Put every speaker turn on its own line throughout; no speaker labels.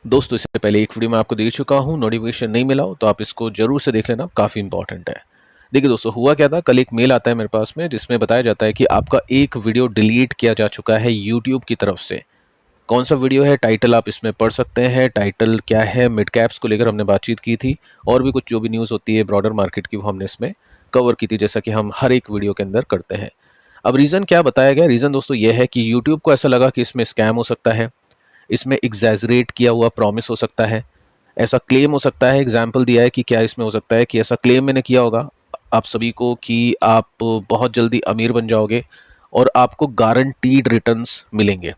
दोस्तों इससे पहले एक वीडियो मैं आपको दे चुका हूँ, नोटिफिकेशन नहीं मिला हो तो आप इसको जरूर से देख लेना, काफ़ी इंपॉर्टेंट है। देखिए दोस्तों, हुआ क्या था, कल एक मेल आता है मेरे पास में जिसमें बताया जाता है कि आपका एक वीडियो डिलीट किया जा चुका है यूट्यूब की तरफ से। कौन सा वीडियो है, टाइटल आप इसमें पढ़ सकते हैं। टाइटल क्या है, मिड कैप्स को लेकर हमने बातचीत की थी और भी कुछ जो भी न्यूज़ होती है ब्रॉडर मार्केट की वो हमने इसमें कवर की थी, जैसा कि हम हर एक वीडियो के अंदर करते हैं। अब रीज़न क्या बताया गया, रीज़न दोस्तों ये है कि यूट्यूब को ऐसा लगा कि इसमें स्कैम हो सकता है, इसमें एग्जैजरेट किया हुआ प्रॉमिस हो सकता है, ऐसा क्लेम हो सकता है। एग्जाम्पल दिया है कि क्या इसमें हो सकता है कि ऐसा क्लेम मैंने किया होगा आप सभी को कि आप बहुत जल्दी अमीर बन जाओगे और आपको गारंटीड रिटर्न्स मिलेंगे।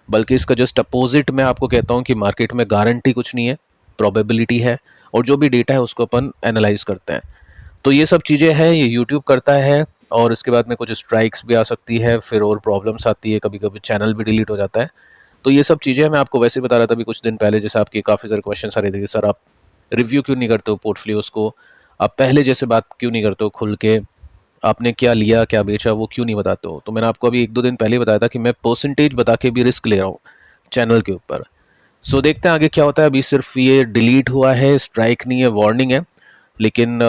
बल्कि इसका जस्ट अपोजिट मैं आपको कहता हूँ कि मार्केट में गारंटी कुछ नहीं है, प्रोबेबिलिटी है, और जो भी डेटा है उसको अपन एनालाइज करते हैं। तो ये सब चीज़ें हैं, ये यूट्यूब करता है। और इसके बाद में कुछ स्ट्राइक्स भी आ सकती है, फिर और प्रॉब्लम्स आती है, कभी कभी चैनल भी डिलीट हो जाता है। तो ये सब चीज़ें मैं आपको वैसे बता रहा था अभी कुछ दिन पहले, जैसे आपके काफ़ी सारे क्वेश्चन आ रहे थे कि सर आप रिव्यू क्यों नहीं करते हो पोर्टफोलियोज़ को, आप पहले जैसे बात क्यों नहीं करते हो खुल के, आपने क्या लिया क्या बेचा वो क्यों नहीं बताते हो। तो मैंने आपको अभी एक दो दिन पहले बताया था कि मैं परसेंटेज बता के भी रिस्क ले रहा हूँ चैनल के ऊपर। सो देखते हैं आगे क्या होता है। अभी सिर्फ ये डिलीट हुआ है, स्ट्राइक नहीं है, वार्निंग है। लेकिन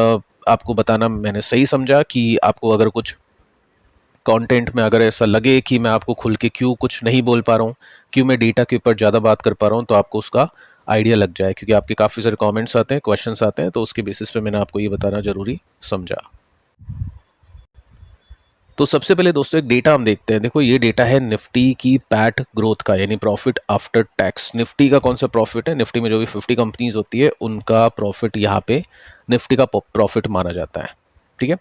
आपको बताना मैंने सही समझा कि आपको अगर कुछ कंटेंट में अगर ऐसा लगे कि मैं आपको खुल के क्यों कुछ नहीं बोल पा रहा हूँ, क्यों मैं डेटा के ऊपर ज़्यादा बात कर पा रहा हूँ, तो आपको उसका आइडिया लग जाए, क्योंकि आपके काफ़ी सारे कमेंट्स आते हैं, क्वेश्चंस आते हैं, तो उसके बेसिस पे मैंने आपको ये बताना ज़रूरी समझा। तो सबसे पहले दोस्तों एक डेटा हम देखते हैं। देखो ये डेटा है निफ्टी की पैट ग्रोथ का, यानी प्रॉफिट आफ्टर टैक्स। निफ्टी का कौन सा प्रॉफिट है, निफ्टी में जो भी 50 कंपनीज होती है उनका प्रॉफिट यहाँ पे निफ्टी का प्रॉफिट माना जाता है। ठीक है,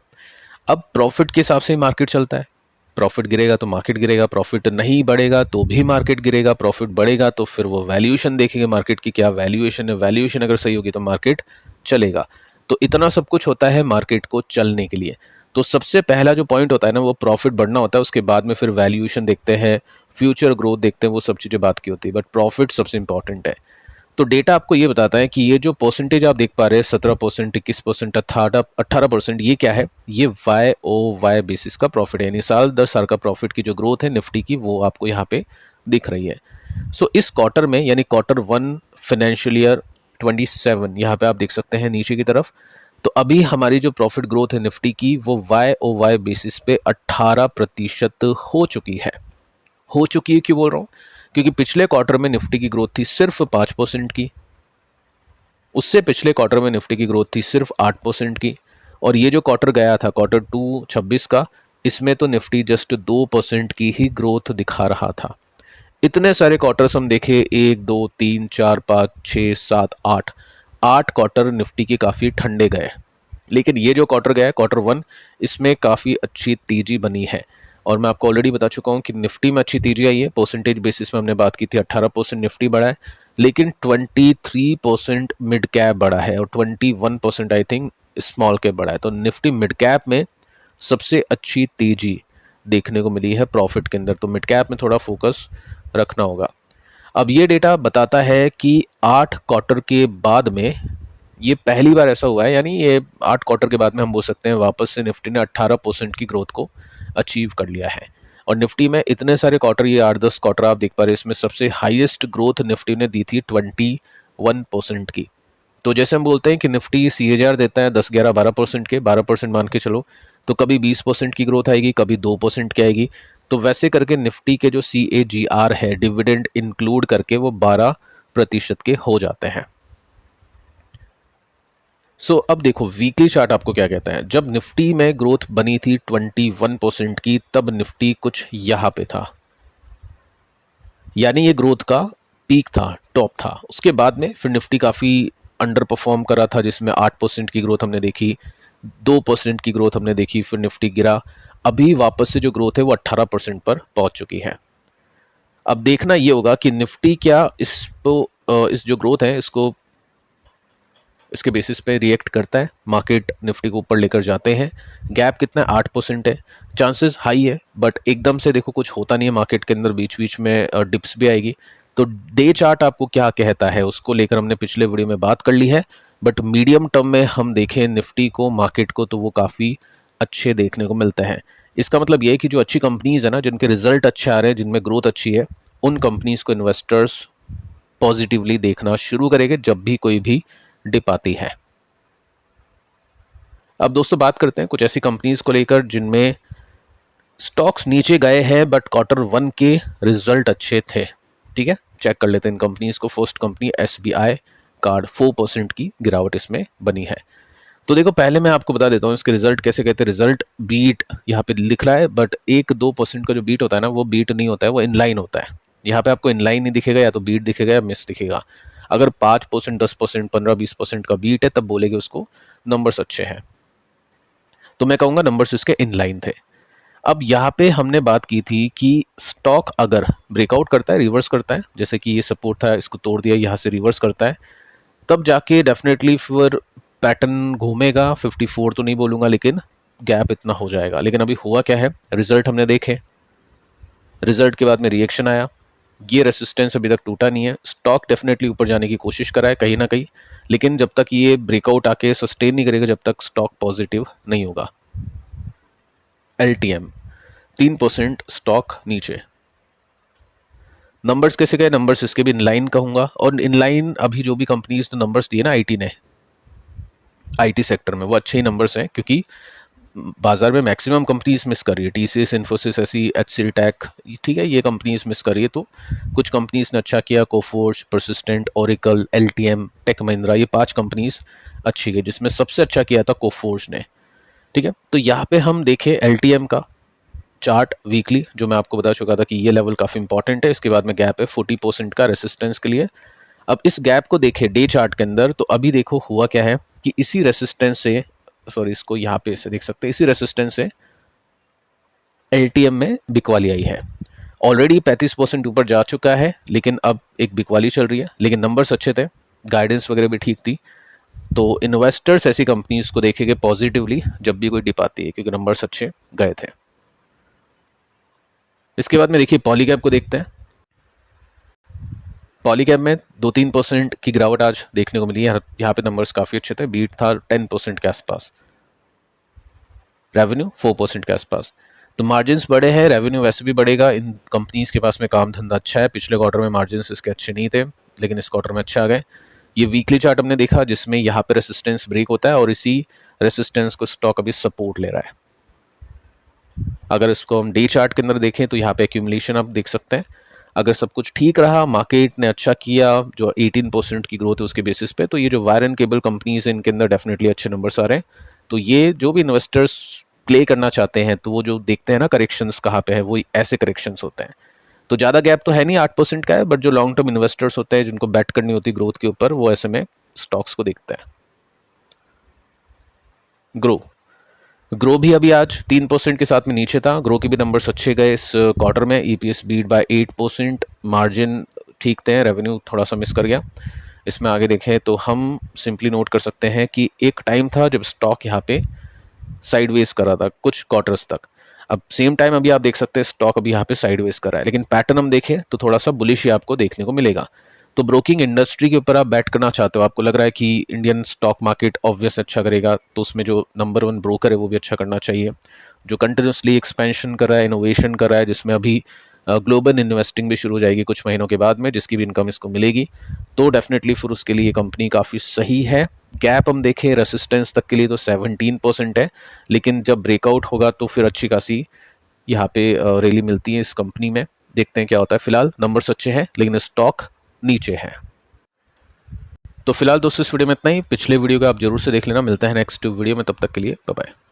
अब प्रॉफिट के हिसाब से ही मार्केट चलता है। प्रॉफिट गिरेगा तो मार्केट गिरेगा, प्रॉफिट नहीं बढ़ेगा तो भी मार्केट गिरेगा, प्रॉफिट बढ़ेगा तो फिर वो वैल्यूएशन देखेंगे मार्केट की, क्या वैल्यूएशन है, वैल्यूएशन अगर सही होगी तो मार्केट चलेगा। तो इतना सब कुछ होता है मार्केट को चलने के लिए। तो सबसे पहला जो पॉइंट होता है ना, वो प्रॉफिट बढ़ना होता है, उसके बाद में फिर वैल्यूएशन देखते हैं, फ्यूचर ग्रोथ देखते हैं, वो सब चीज़ें बात की होती है, बट प्रॉफिट सबसे इंपॉर्टेंट है। तो डेटा आपको ये बताता है कि ये जो परसेंटेज आप देख पा रहे हैं, 17%, 21%, 18%, ये क्या है, ये YoY बेसिस का प्रॉफिट है, यानी साल दर साल का प्रॉफिट की जो ग्रोथ है निफ्टी की, वो आपको यहाँ पे दिख रही है। सो इस क्वार्टर में, यानी क्वार्टर 1 फाइनेंशियल ईयर 27, यहाँ पे आप देख सकते हैं नीचे की तरफ। तो अभी हमारी जो प्रॉफिट ग्रोथ है निफ्टी की, वो YoY बेसिस पे 18% हो चुकी है। हो चुकी है क्यों बोल रहा हूँ, क्योंकि पिछले क्वार्टर में निफ्टी की ग्रोथ थी सिर्फ 5% की, उससे पिछले क्वार्टर में निफ्टी की ग्रोथ थी सिर्फ 8% की, और ये जो क्वार्टर गया था क्वार्टर 2 26 का, इसमें तो निफ्टी जस्ट 2% की ही ग्रोथ दिखा रहा था। इतने सारे क्वार्टर्स हम देखे, 1 2 3 4 5 6 7 8, 8 क्वार्टर निफ्टी के काफ़ी ठंडे गए। लेकिन ये जो क्वार्टर गया है क्वार्टर 1, इसमें काफ़ी अच्छी तेजी बनी है। और मैं आपको ऑलरेडी बता चुका हूँ कि निफ्टी में अच्छी तेजी आई है। परसेंटेज बेसिस में हमने बात की थी, 18% निफ्टी बढ़ा है, लेकिन 23% मिड कैप बढ़ा है और 21% आई थिंक स्मॉल कैप बढ़ा है। तो निफ्टी मिड कैप में सबसे अच्छी तेजी देखने को मिली है प्रॉफिट के अंदर, तो मिड कैप में थोड़ा फोकस रखना होगा। अब ये डेटा बताता है कि 8 क्वार्टर के बाद में ये पहली बार ऐसा हुआ है, यानी ये 8 क्वार्टर के बाद में हम बोल सकते हैं वापस से निफ्टी ने 18% की ग्रोथ को अचीव कर लिया है। और निफ्टी में इतने सारे क्वार्टर, ये 8-10 क्वार्टर आप देख पा रहे हैं, इसमें सबसे हाईएस्ट ग्रोथ निफ्टी ने दी थी 21% की। तो जैसे हम बोलते हैं कि निफ्टी CAGR देता है 10, 11, 12% के, 12% मान के चलो, तो कभी 20% की ग्रोथ आएगी, कभी 2% की आएगी। तो वैसे करके निफ्टी के जो CAGR है डिविडेंड इंक्लूड करके, वो 12% के हो जाते हैं। अब देखो वीकली चार्ट आपको क्या कहता है। जब निफ्टी में ग्रोथ बनी थी 21% की, तब निफ्टी कुछ यहां पे था, यानी ये ग्रोथ का पीक था, टॉप था। उसके बाद में फिर निफ्टी काफ़ी अंडर परफॉर्म करा था, जिसमें 8% की ग्रोथ हमने देखी, 2% की ग्रोथ हमने देखी, फिर निफ्टी गिरा। अभी वापस से जो ग्रोथ है वो 18% पर पहुंच चुकी है। अब देखना ये होगा कि निफ्टी क्या इस जो ग्रोथ है इसको, इसके बेसिस पे रिएक्ट करता है, मार्केट निफ्टी को ऊपर लेकर जाते हैं। गैप कितना है, 8% है, चांसेस हाई है, बट एकदम से देखो कुछ होता नहीं है मार्केट के अंदर, बीच बीच में डिप्स भी आएगी। तो डे चार्ट आपको क्या कहता है उसको लेकर हमने पिछले वीडियो में बात कर ली है, बट मीडियम टर्म में हम देखें निफ्टी को, मार्केट को, तो वो काफ़ी अच्छे देखने को मिलते हैं। इसका मतलब ये है कि जो अच्छी कंपनीज है ना, जिनके रिजल्ट अच्छे आ रहे हैं, जिनमें ग्रोथ अच्छी है, उन कंपनीज को इन्वेस्टर्स पॉजिटिवली देखना शुरू करेंगे जब भी कोई भी डिप आती है। अब दोस्तों बात करते हैं कुछ ऐसी कंपनीज को लेकर जिनमें स्टॉक्स नीचे गए हैं बट क्वार्टर वन के रिजल्ट अच्छे थे। ठीक है, चेक कर लेते हैं इन कंपनीज को। फर्स्ट कंपनी SBI कार्ड, 4% की गिरावट इसमें बनी है। तो देखो पहले मैं आपको बता देता हूँ इसके रिजल्ट कैसे कहते हैं। रिजल्ट बीट यहाँ पे लिख रहा है बट 1-2% का जो बीट होता है ना, वो बीट नहीं होता है, वो इनलाइन होता है। यहाँ पे आपको इनलाइन नहीं दिखेगा, या तो बीट दिखेगा या मिस दिखेगा। अगर 5%, 10%, 15-20% का बीट है तब बोलेगे उसको नंबर्स अच्छे हैं। तो मैं कहूँगा नंबर्स इसके इनलाइन थे। अब यहाँ पे हमने बात की थी कि स्टॉक अगर ब्रेकआउट करता है, रिवर्स करता है, जैसे कि ये सपोर्ट था, इसको तोड़ दिया, यहाँ से रिवर्स करता है, तब जाके डेफिनेटली फिर पैटर्न घूमेगा। 54 तो नहीं बोलूँगा, लेकिन गैप इतना हो जाएगा। लेकिन अभी हुआ क्या है, रिजल्ट हमने देखे, रिजल्ट के बाद में रिएक्शन आया, ये रेसिस्टेंस अभी तक टूटा नहीं है। स्टॉक डेफिनेटली ऊपर जाने की कोशिश कर रहा है कहीं ना कहीं, लेकिन जब तक ये ब्रेकआउट आके सस्टेन नहीं करेगा, जब तक स्टॉक पॉजिटिव नहीं होगा। LTM 3% स्टॉक नीचे। नंबर्स कैसे गए, नंबर्स इसके भी इनलाइन कहूंगा। और इनलाइन अभी जो भी कंपनीज ने नंबर्स दिए ना आईटी ने, आईटी सेक्टर में, वो अच्छे ही नंबर्स हैं, क्योंकि बाजार में मैक्सिमम कंपनीज मिस कर रही है। TCS, इन्फोसिस, ऐसी HCL टेक, ठीक है, ये कंपनीज मिस कर रही है। तो कुछ कंपनीज ने अच्छा किया, Coforge, Persistent, Oracle, LTM, Tech Mahindra, ये 5 कंपनीज अच्छी गई, जिसमें सबसे अच्छा किया था कोफोर्ज ने। ठीक है, तो यहाँ पे हम देखें LTM का चार्ट वीकली, जो मैं आपको बता चुका था कि ये लेवल काफ़ी इंपॉर्टेंट है। इसके बाद में गैप है 40% का रेसिस्टेंस के लिए। अब इस गैप को देखें डे चार्ट के अंदर, तो अभी देखो हुआ क्या है कि इसी रेसिस्टेंस से, सॉरी इसको यहाँ पे से देख सकते हैं, इसी रेसिस्टेंस से LTM में बिकवाली आई है। ऑलरेडी 35% ऊपर जा चुका है, लेकिन अब एक बिकवाली चल रही है। लेकिन नंबर्स अच्छे थे, गाइडेंस वगैरह भी ठीक थी, तो इन्वेस्टर्स ऐसी कंपनीज को देखेंगे पॉजिटिवली जब भी कोई डिप आती है, क्योंकि नंबर्स अच्छे गए थे। इसके बाद में देखिए पॉलीकैब को देखते हैं। पॉलीकैब में 2-3% की गिरावट आज देखने को मिली है। यहाँ पे नंबर्स काफ़ी अच्छे थे, बीट था 10% के आसपास, रेवेन्यू 4% के आसपास। तो मार्जिन्स बड़े हैं, रेवेन्यू वैसे भी बढ़ेगा। इन कंपनीज के पास में काम धंधा अच्छा है। पिछले क्वार्टर में मार्जिन्स इसके अच्छे नहीं थे, लेकिन इस क्वार्टर में अच्छे आ गए। ये वीकली चार्ट हमने देखा, जिसमें यहाँ पे रेसिस्टेंस ब्रेक होता है और इसी रेसिस्टेंस को स्टॉक अभी सपोर्ट ले रहा है। अगर इसको हम डे चार्ट के अंदर देखें तो यहाँ पे एक्यूमुलेशन आप देख सकते हैं। अगर सब कुछ ठीक रहा, मार्केट ने अच्छा किया, जो 18% की ग्रोथ है उसके बेसिस पे, तो ये जो वायर एंड केबल कंपनीज है इनके अंदर डेफिनेटली अच्छे नंबर्स आ रहे हैं। तो ये जो भी इन्वेस्टर्स प्ले करना चाहते हैं, तो वो जो देखते हैं ना करेक्शंस कहाँ पे है, वो ऐसे करेक्शंस होते हैं। तो ज़्यादा गैप तो है नहीं, 8% का है, बट जो लॉन्ग टर्म इन्वेस्टर्स होते हैं जिनको बैट करनी होती है ग्रोथ के ऊपर, वो ऐसे में स्टॉक्स को देखते हैं। ग्रो भी अभी आज 3% के साथ में नीचे था। ग्रो के भी नंबर्स अच्छे गए इस क्वार्टर में। EPS बीट बाय 8%, मार्जिन ठीक थे, रेवेन्यू थोड़ा सा मिस कर गया। इसमें आगे देखें तो हम सिंपली नोट कर सकते हैं कि एक टाइम था जब स्टॉक यहाँ पे साइडवेज कर रहा था कुछ क्वार्टर्स तक। अब सेम टाइम अभी आप देख सकते हैं स्टॉक अभी यहाँ पे साइडवेज कर रहा है, लेकिन पैटर्न हम देखें तो थोड़ा सा बुलिश ही आपको देखने को मिलेगा। तो ब्रोकिंग इंडस्ट्री के ऊपर आप बैट करना चाहते हो, आपको लग रहा है कि इंडियन स्टॉक मार्केट ऑब्वियस अच्छा करेगा, तो उसमें जो नंबर 1 ब्रोकर है वो भी अच्छा करना चाहिए, जो कंटिन्यूसली एक्सपेंशन कर रहा है, इनोवेशन कर रहा है, जिसमें अभी ग्लोबल इन्वेस्टिंग भी शुरू हो जाएगी कुछ महीनों के बाद में, जिसकी भी इनकम इसको मिलेगी। तो डेफिनेटली फिर उसके लिए कंपनी काफ़ी सही है। गैप हम देखें रेसिस्टेंस तक के लिए तो 17% है, लेकिन जब ब्रेकआउट होगा तो फिर अच्छी खासी यहाँ पे रैली मिलती है इस कंपनी में। देखते हैं क्या होता है। फिलहाल नंबर्स अच्छे हैं, लेकिन स्टॉक नीचे है। तो फिलहाल दोस्तों इस वीडियो में इतना ही। पिछले वीडियो को आप जरूर से देख लेना। मिलता है नेक्स्ट वीडियो में, तब तक के लिए बाय बाय।